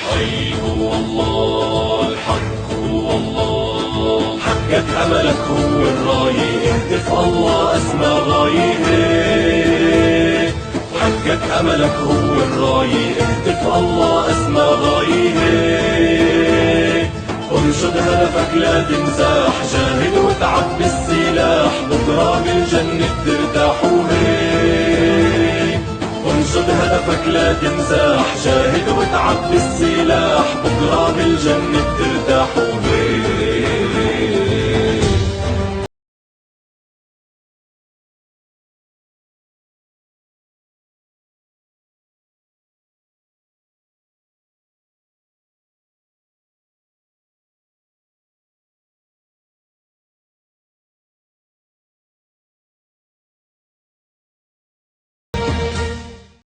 حي هو الله، الحق هو الله، حقق أملك هو الراية، اهتف الله أسمى غاية، حقق أملك هو الراية، اهتف الله أسمى غاية، انشد هدفك لا تنزاح، جاهد وتعب بالسلاح، بكرة بالجنة ترتاح وهيك، انشد هدفك لا تنزاح، جاهد وتعب بالسلاح، بكرة بالجنة